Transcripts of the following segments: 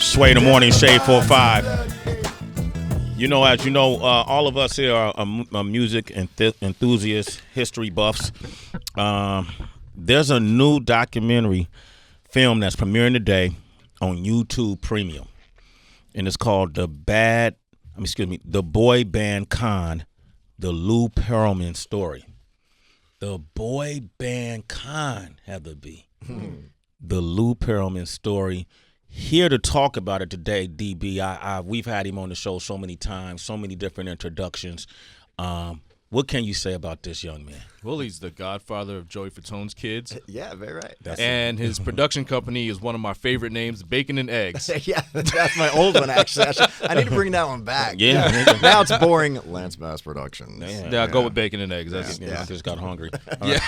Sway in the morning, Shade 45. You know, as you know, all of us here are music enthusiasts, history buffs. There's a new documentary film that's premiering today on YouTube Premium, and it's called The Boy Band Con, the Lou Pearlman story. The Boy Band Con, Heather B. The Lou Pearlman story. Here to talk about it today, DB. We've had him on the show so many times, so many different introductions. What can you say about this young man? Well, he's the godfather of Joey Fatone's kids. Yeah, very right. And his production company is one of my favorite names, Bacon and Eggs. Yeah, that's my old one, actually. I need to bring that one back. Yeah. Now it's boring. Lance Bass Productions. Yeah, go with Bacon and Eggs. I just got hungry. Yeah,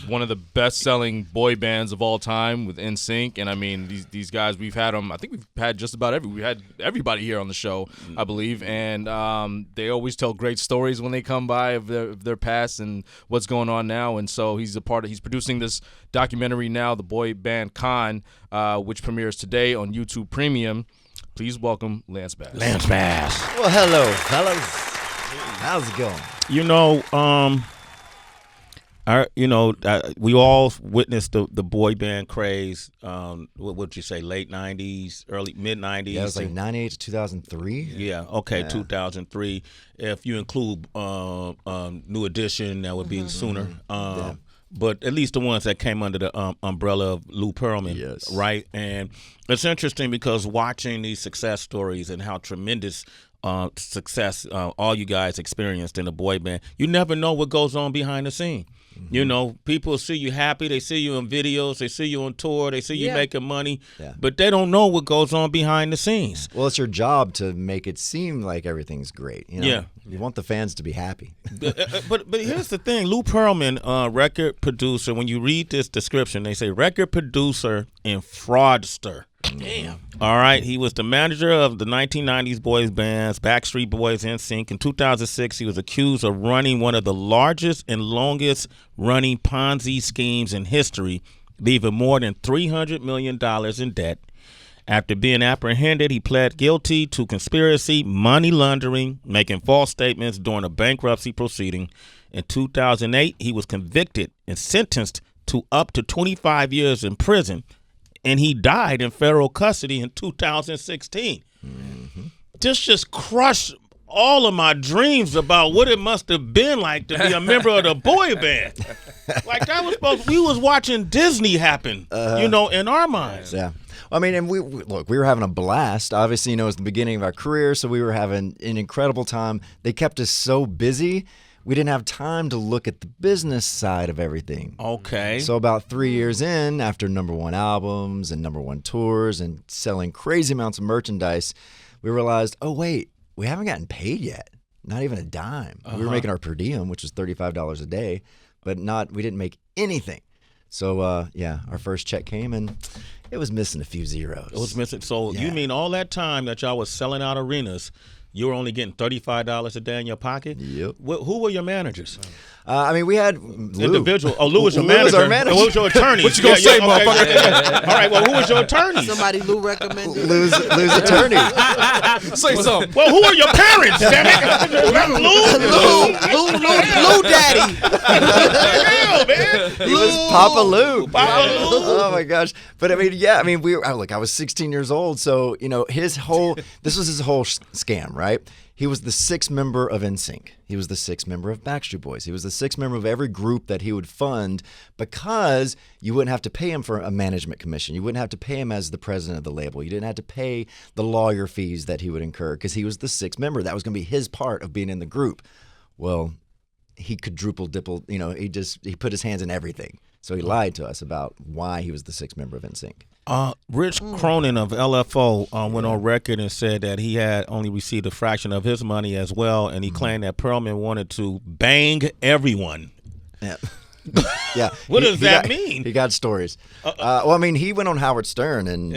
one of the best-selling boy bands of all time with NSYNC, and I mean these guys, we've had them. I think we've had just about we had everybody here on the show, I believe, and they always tell great stories when they come by of their past and what's going on now. And so he's producing this documentary now, The Boy Band Con, which premieres today on YouTube Premium. Please welcome Lance Bass. Lance Bass. Well, hello, fellas. How's it going? You know, we all witnessed the boy band craze. What would you say? Late '90s, mid '90s. Yeah, it was like '98 to 2003. Yeah. Okay. 2003. If you include New Edition, that would be sooner. But at least the ones that came under the umbrella of Lou Pearlman, yes. Right? And it's interesting because watching these success stories and how tremendous success all you guys experienced in a boy band, you never know what goes on behind the scene. Mm-hmm. You know, people see you happy, they see you in videos, they see you on tour, they see you making money, but they don't know what goes on behind the scenes. Well, it's your job to make it seem like everything's great. You know? Yeah. You want the fans to be happy. But here's the thing. Lou Pearlman, record producer, when you read this description, they say record producer and fraudster. Damn. All right. He was the manager of the 1990s boys bands, Backstreet Boys, NSYNC. In 2006, he was accused of running one of the largest and longest running Ponzi schemes in history, leaving more than $300 million in debt. After being apprehended, he pled guilty to conspiracy, money laundering, making false statements during a bankruptcy proceeding. In 2008, he was convicted and sentenced to up to 25 years in prison, and he died in federal custody in 2016. Mm-hmm. This just crushed all of my dreams about what it must have been like to be a member of the boy band. Like that was we was watching Disney happen, in our minds. Yeah. I mean, and we were having a blast. Obviously, it was the beginning of our career, so we were having an incredible time. They kept us so busy, we didn't have time to look at the business side of everything. Okay. So about 3 years in, after #1 albums and #1 tours and selling crazy amounts of merchandise, we realized, oh, wait, we haven't gotten paid yet. Not even a dime. We were making our per diem, which was $35 a day, but we didn't make anything. So, our first check came, and it was missing a few zeros. It was missing. So you mean all that time that y'all was selling out arenas, you were only getting $35 a day in your pocket? Yep. Who were your managers? We had Lou. Individual. Oh, Lou was your Lou manager. was our manager. Who was your attorney? What you gonna say, motherfucker? Okay. All right. Well, who was your attorney? Somebody Lou recommended. Lou's attorney. Say something. Well, who are your parents? Damn it. Lou daddy. Hell, man. He was Papa Lou. Papa Lou. Oh my gosh! But I was 16 years old, so this was his whole scam, right? He was the sixth member of NSYNC. He was the sixth member of Backstreet Boys. He was the sixth member of every group that he would fund because you wouldn't have to pay him for a management commission. You wouldn't have to pay him as the president of the label. You didn't have to pay the lawyer fees that he would incur because he was the sixth member. That was going to be his part of being in the group. Well, he quadruple-dipple. He put his hands in everything. So he lied to us about why he was the sixth member of NSYNC. Rich Cronin of LFO went on record and said that he had only received a fraction of his money as well, and he claimed that Pearlman wanted to bang everyone. Yeah. Yeah. What does that mean? He got stories. He went on Howard Stern and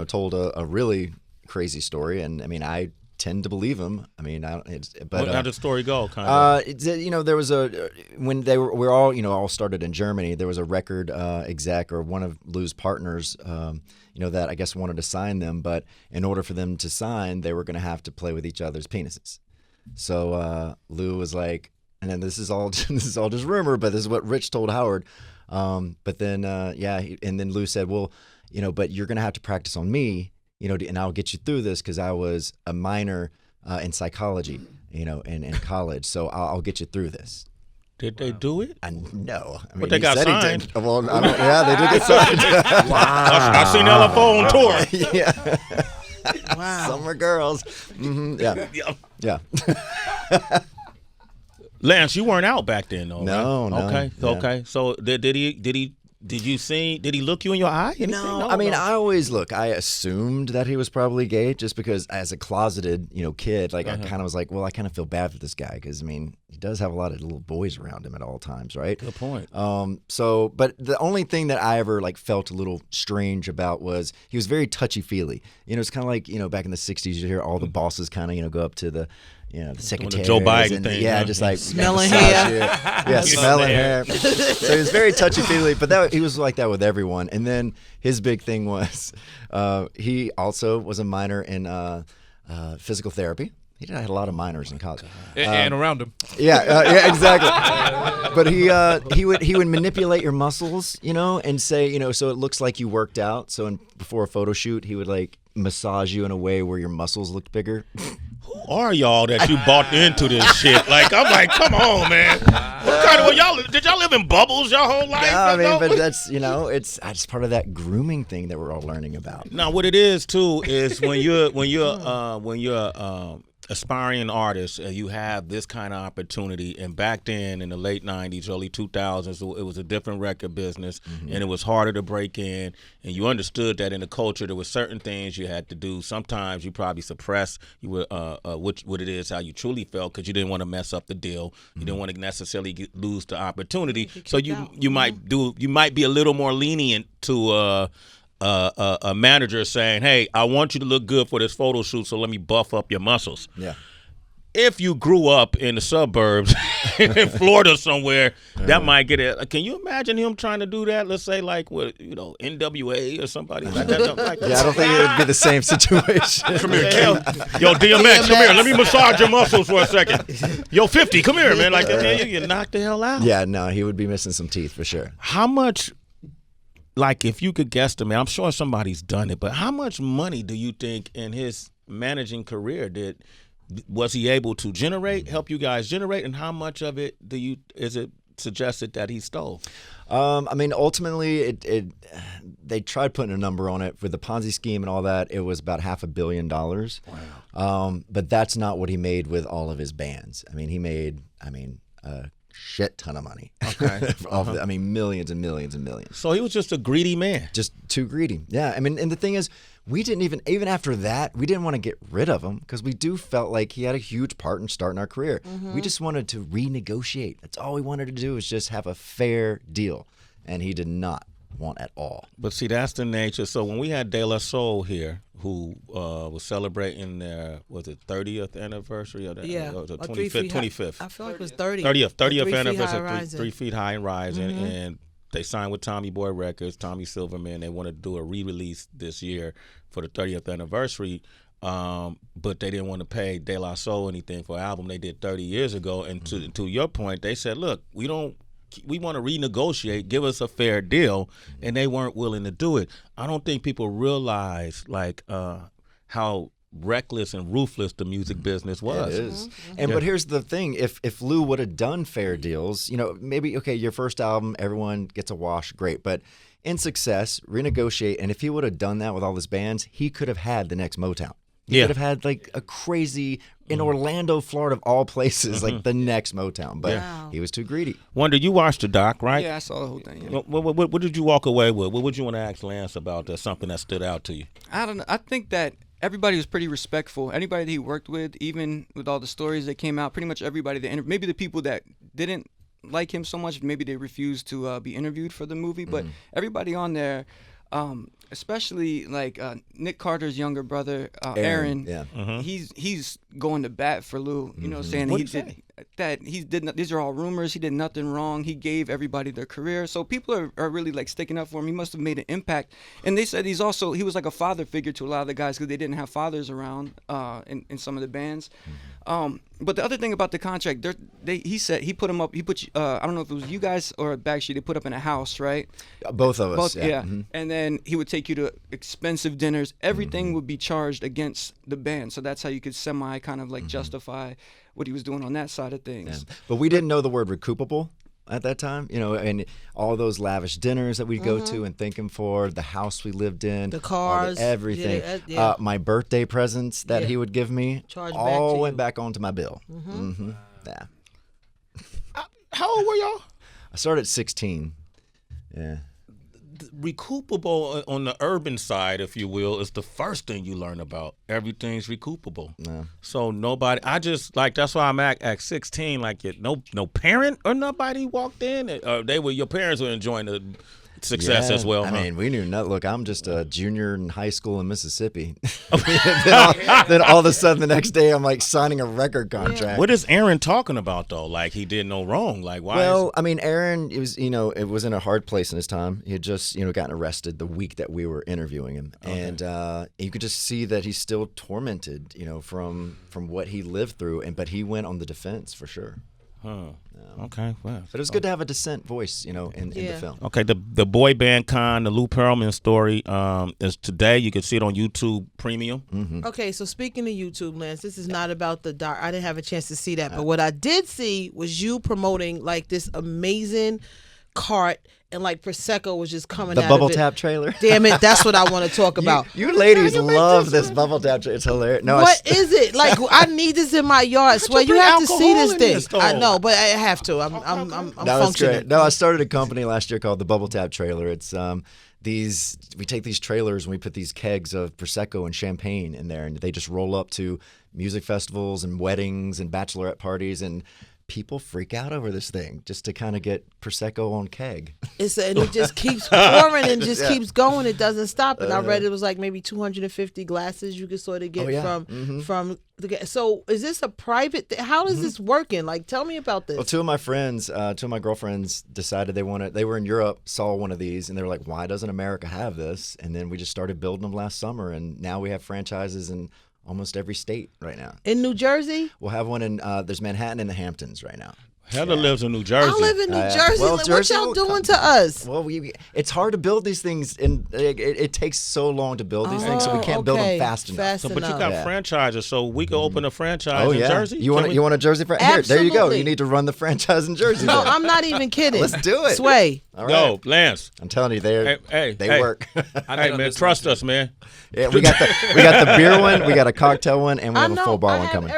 told a really crazy story, and I tend to believe him. I mean, how did the story go? Kind of. There was when we're all started in Germany. There was a record exec or one of Lou's partners, that I guess wanted to sign them, but in order for them to sign, they were going to have to play with each other's penises. So Lou was like, and then this is all just rumor, but this is what Rich told Howard. But then and then Lou said, well, but you're going to have to practice on me, and I'll get you through this because I was a minor in psychology, in college, so I'll get you through this. Did they do it? No. I mean, but they got signed. Well, they did get signed. Wow. I seen LFO on tour. Yeah. Wow. Summer girls. Mm-hmm. Yeah. Lance, you weren't out back then, though. No, right? no. Okay. So did he look you in your eye? Anything? No, I mean, I always I assumed that he was probably gay just because as a closeted, kid, I kind of was like, well, I kind of feel bad for this guy because, I mean, he does have a lot of little boys around him at all times, right? Good point. But the only thing that I ever felt a little strange about was he was very touchy-feely. It's kind of like, back in the 60s, you hear all the bosses kind of, go up to the the secretary, the Joe Biden thing, just like smelling hair, smelling hair. So he was very touchy feely, but he was like that with everyone. And then his big thing was he also was a minor in physical therapy. He had a lot of minors in college, and around him. Yeah, exactly. But he would manipulate your muscles, and say, so it looks like you worked out. So before a photo shoot, he would massage you in a way where your muscles looked bigger. Who are y'all that you bought into this shit? I'm like, come on, man. What kind of did y'all live in bubbles your whole life? No, I mean, but that's it's part of that grooming thing that we're all learning about. Now, what it is too is when you're aspiring artist, you have this kind of opportunity. And back then, in the late '90s, early 2000s, it was a different record business, and it was harder to break in. And you understood that in the culture, there were certain things you had to do. Sometimes you probably suppress what it is, how you truly felt, because you didn't want to mess up the deal. You didn't want to necessarily lose the opportunity. So you might be a little more lenient to a manager saying, hey, I want you to look good for this photo shoot, so let me buff up your muscles. Yeah. If you grew up in the suburbs in Florida somewhere, that might get it. Can you imagine him trying to do that? Let's say with NWA or somebody like that. Yeah, I don't think it would be the same situation. Come here, Kel. Yo, DMX, come here. Let me massage your muscles for a second. Yo, 50, come here, man. You knock the hell out. Yeah, no, he would be missing some teeth for sure. How much? If you could guesstimate, I'm sure somebody's done it, but how much money do you think in his managing career was he able to help you guys generate, and how much of it is it suggested that he stole? I mean, ultimately, they tried putting a number on it. For the Ponzi scheme and all that, it was about $500 million. Wow. But that's not what he made with all of his bands. I mean, he made, a shit ton of money. Okay. Millions and millions and millions. So he was just a greedy man. Just too greedy. Yeah. I mean, and the thing is, we didn't even after that, we didn't want to get rid of him because we do felt like he had a huge part in starting our career. We just wanted to renegotiate. That's all we wanted to do, was just have a fair deal. And he did not want at all. But see, that's the nature. So when we had De La Soul here, who was celebrating their, was it 30th anniversary? Or the 25th. I feel like it was 30th. 30th anniversary, 3 Feet High and Rising. And they signed with Tommy Boy Records, Tommy Silverman. They wanted to do a re-release this year for the 30th anniversary. But they didn't want to pay De La Soul anything for an album they did 30 years ago. And to your point, they said, look, we want to renegotiate, give us a fair deal, and they weren't willing to do it. I don't think people realize how reckless and ruthless the music business was. It is. But here's the thing, if Lou would have done fair deals, maybe, okay, your first album, everyone gets a wash, great, but in success, renegotiate, and if he would have done that with all his bands, he could have had the next Motown. He could have had a crazy, in Orlando, Florida, of all places, the next Motown. But he was too greedy. Wonder, you watched the doc, right? Yeah, I saw the whole thing. Yeah. What did you walk away with? What would you want to ask Lance about something that stood out to you? I don't know. I think that everybody was pretty respectful. Anybody that he worked with, even with all the stories that came out, pretty much everybody that maybe the people that didn't like him so much, maybe they refused to be interviewed for the movie. But everybody on there Especially like Nick Carter's younger brother, Aaron. Yeah. He's going to bat for Lou. You know, saying What'd he he did say? that. These are all rumors. He did nothing wrong. He gave everybody their career. So people are really like sticking up for him. He must have made an impact. And they said he was like a father figure to a lot of the guys because they didn't have fathers around in some of the bands. But the other thing about the contract, he said he put him up. He put I don't know if it was you guys or Backstreet. They put up in a house, right? Both of us. Yeah. And then he would take you to expensive dinners. Everything would be charged against the band. So that's how you could semi kind of like justify what he was doing on that side of things. Yeah. But we didn't know the word recoupable at that time, and all those lavish dinners that we'd go to and thank him for, the house we lived in, the cars, everything. yeah. My birthday presents that he would give me Charged all back to went you. back onto my bill. Yeah. How old were y'all? I started at 16. Yeah. Recoupable on the urban side, if you will, is the first thing you learn about. Everything's recoupable. No. So nobody, I just like, that's why I'm at 16. Like, no parent or nobody walked in. Your parents were enjoying the success as well. I huh? mean, we knew not. Look, I'm just a junior in high school in Mississippi. then all of a sudden, the next day, I'm like signing a record contract. What is Aaron talking about though? Like he did no wrong. Like why? Well, I mean, Aaron, it was in a hard place in his time. He had just, gotten arrested the week that we were interviewing him, and you could just see that he's still tormented, from what he lived through. But he went on the defense for sure. Okay, well, But it was good to have a dissent voice, in the film. Okay, the boy band the Lou Pearlman story is today. You can see it on YouTube Premium. Okay, so speaking of YouTube, Lance, this is not about the doc. I didn't have a chance to see that, but what I did see was you promoting like this amazing cart, and like Prosecco was just coming The out bubble of it. tap trailer. Damn it, that's what I want to talk about. You ladies love this bubble tap trailer. It's hilarious. No, What is it? Like, I need this in my yard. Swear, you put have to see alcohol this in thing. this, though? I know, but I have to. I'm No, it's functioning. great. No, I started a company last year called the Bubble Tap Trailer. It's we take these trailers and we put these kegs of Prosecco and champagne in there, and they just roll up to music festivals and weddings and bachelorette parties, and people freak out over this thing just to kind of get Prosecco on keg. And it just keeps pouring and just keeps going. It doesn't stop. And I read it was like maybe 250 glasses you could sort of get from the. So is this a private? How is this working? Like, tell me about this. Well, two of my girlfriends decided they were in Europe, saw one of these, and they were like, why doesn't America have this? And then we just started building them last summer, and now we have franchises in almost every state right now. In New Jersey? We'll have one in there's Manhattan and the Hamptons right now. Heather lives in New Jersey. I live in New Jersey. Well, Like, Jersey what y'all will doing to us? Well, it's hard to build these things, and it takes so long to build these things, so we can't build them fast enough. But you got franchises, so we could open a franchise Oh in yeah, Jersey. you want a Jersey franchise? Here, there you go. Absolutely. You need to run the franchise in Jersey. No, then. I'm not even kidding. Let's do it. Sway. All right. Yo, Lance. I'm telling you, they work. Hey man, trust us, man. Yeah, we got the beer one, we got a cocktail one, and we have a full bar one coming.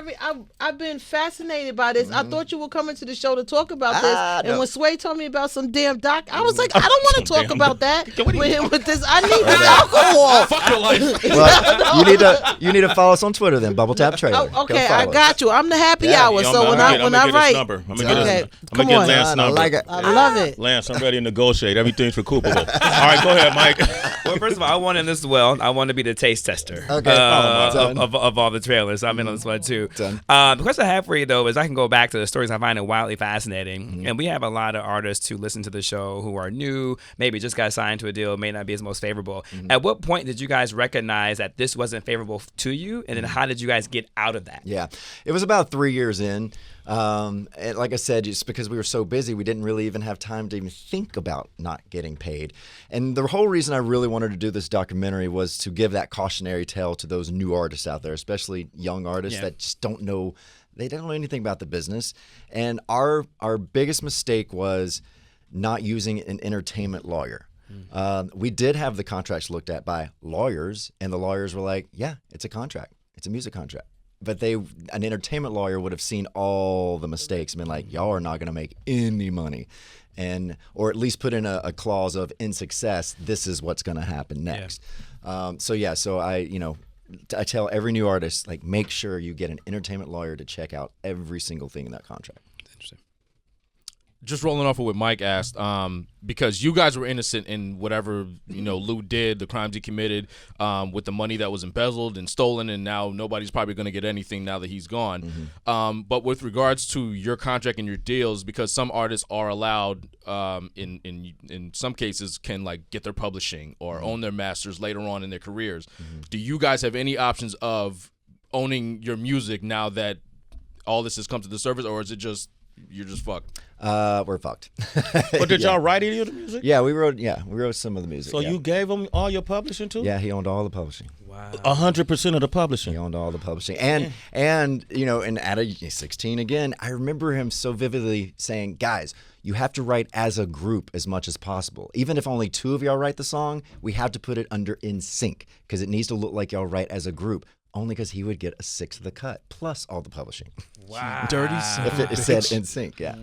I've been fascinated by this. I thought you were coming to the show to talk about this. And no. when Sway told me about some damn doc, I was like, I don't want to talk about that with this. I need this alcohol. Fuck your life. Well, you need to follow us on Twitter then, Bubble Tap Trailer. Oh, okay, Go I follow us. got you. I'm the happy Yeah. hour. Yo, So when I get write, his number. I'm gonna get come on. Lance's I number. like it. I love it. Lance, I'm ready to negotiate. Everything's recoupable. All right, go ahead, Mike. Well, first of all, I want in this as well. I want to be the taste tester Okay. of all the trailers. I'm in on this one too. Done. The question I have for you though is I can go back to the stories I find it wildly fascinating, and we have a lot of artists who listen to the show who are new, maybe just got signed to a deal, may not be as most favorable. At what point did you guys recognize that this wasn't favorable to you, and then how did you guys get out of that? Yeah, it was about 3 years in. And like I said, just because we were so busy, we didn't really even have time to even think about not getting paid. And the whole reason I really wanted to do this documentary was to give that cautionary tale to those new artists out there, especially young artists that just don't know, they don't know anything about the business. And our biggest mistake was not using an entertainment lawyer. We did have the contracts looked at by lawyers, and the lawyers were like, yeah, it's a contract. It's a music contract. But an entertainment lawyer would have seen all the mistakes and been like, y'all are not going to make any money. Or at least put in a clause of, in success, this is what's going to happen next. So I tell every new artist, like, make sure you get an entertainment lawyer to check out every single thing in that contract. just rolling off of what Mike asked, because you guys were innocent in whatever Lou did, the crimes he committed, with the money that was embezzled and stolen, and now nobody's probably going to get anything now that he's gone. But with regards to your contract and your deals, because some artists are allowed, in some cases, can like get their publishing or own their masters later on in their careers. Do you guys have any options of owning your music now that all this has come to the surface, or is it just you're just fucked? We're fucked. But did y'all write any of the music? Yeah, we wrote some of the music. So you gave him all your publishing too? Yeah, he owned all the publishing. Wow. 100% of the publishing. He owned all the publishing. And and at 16 again, I remember him so vividly saying, guys, you have to write as a group as much as possible. Even if only 2 of y'all write the song, we have to put it under In Sync because it needs to look like y'all write as a group. Only because he would get a 1/6 of the cut plus all the publishing. Wow. Dirty son If it said In Sync, yeah.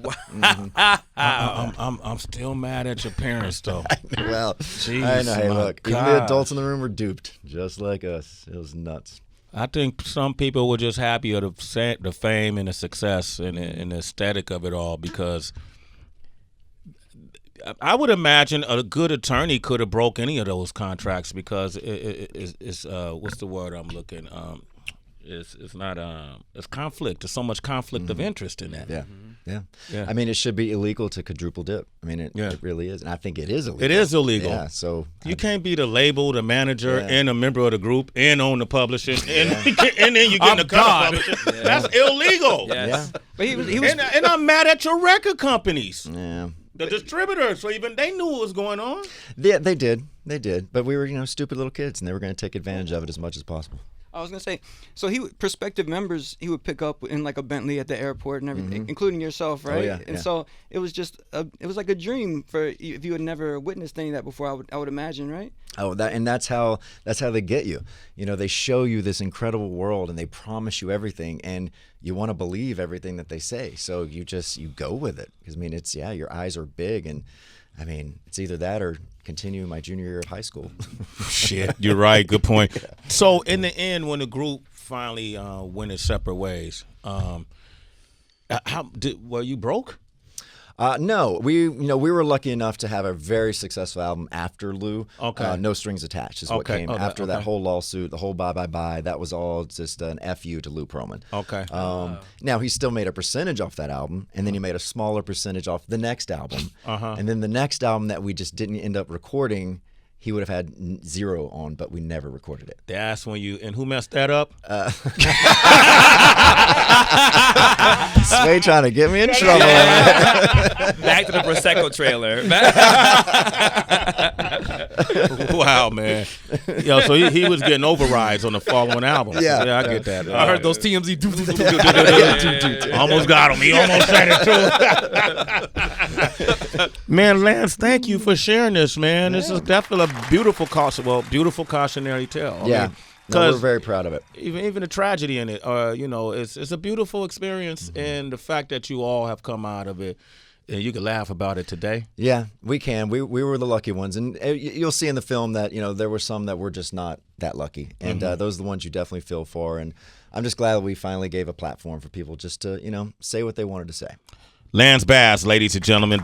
I'm still mad at your parents though. Well, Jeez, I know. Hey, my look, even the adults in the room were duped, just like us. It was nuts. I think some people were just happy of the fame and the success and the aesthetic of it all, because I would imagine a good attorney could have broke any of those contracts, because it's what's the word I'm looking? It's not it's conflict. There's so much conflict of interest in that. Yeah. I mean, it should be illegal to quadruple dip. I mean, it really is, and I think it is illegal. It is illegal. Yeah. So you can't be the label, the manager, and a member of the group, and own the publishing, and then you get the cut of publishing. That's illegal. Yes. Yeah. But he was And I'm mad at your record companies. Yeah. The distributors, so even they knew what was going on. Yeah, they did. But we were, stupid little kids, and they were going to take advantage of it as much as possible. I was gonna say, so prospective members he would pick up in like a Bentley at the airport and everything, including yourself, right? yeah, and yeah. so it was just it was like a dream for if you had never witnessed any of that before. I would imagine, right? Oh, that's how they get you. They show you this incredible world, and they promise you everything, and you want to believe everything that they say. So you go with it, because I mean, it's your eyes are big, and I mean, it's either that or continue my junior year of high school. Shit, you're right. Good point. So in the end, when the group finally went its separate ways, were you broke? No, we were lucky enough to have a very successful album after Lou. Okay. No Strings Attached is what came after that whole lawsuit, the whole Bye Bye Bye. That was all just an FU to Lou Pearlman. Okay. Now he still made a percentage off that album, and then he made a smaller percentage off the next album, and then the next album that we just didn't end up recording, he would have had 0 on, but we never recorded it. That's when and who messed that up? Sway trying to get me in trouble. Back to the Prosecco trailer. Wow, man. Yo, so he was getting overrides on the following album. Yeah, I get that. I heard those TMZ. Almost got him. He almost said it too. Man, Lance, thank you for sharing this, man. This is definitely a beautiful cautionary tale. Yeah. No, we're very proud of it. Even the tragedy in it, it's a beautiful experience, and the fact that you all have come out of it, and you can laugh about it today. Yeah, we can. We were the lucky ones, and you'll see in the film that there were some that were just not that lucky, and those are the ones you definitely feel for. And I'm just glad that we finally gave a platform for people just to say what they wanted to say. Lance Bass, ladies and gentlemen.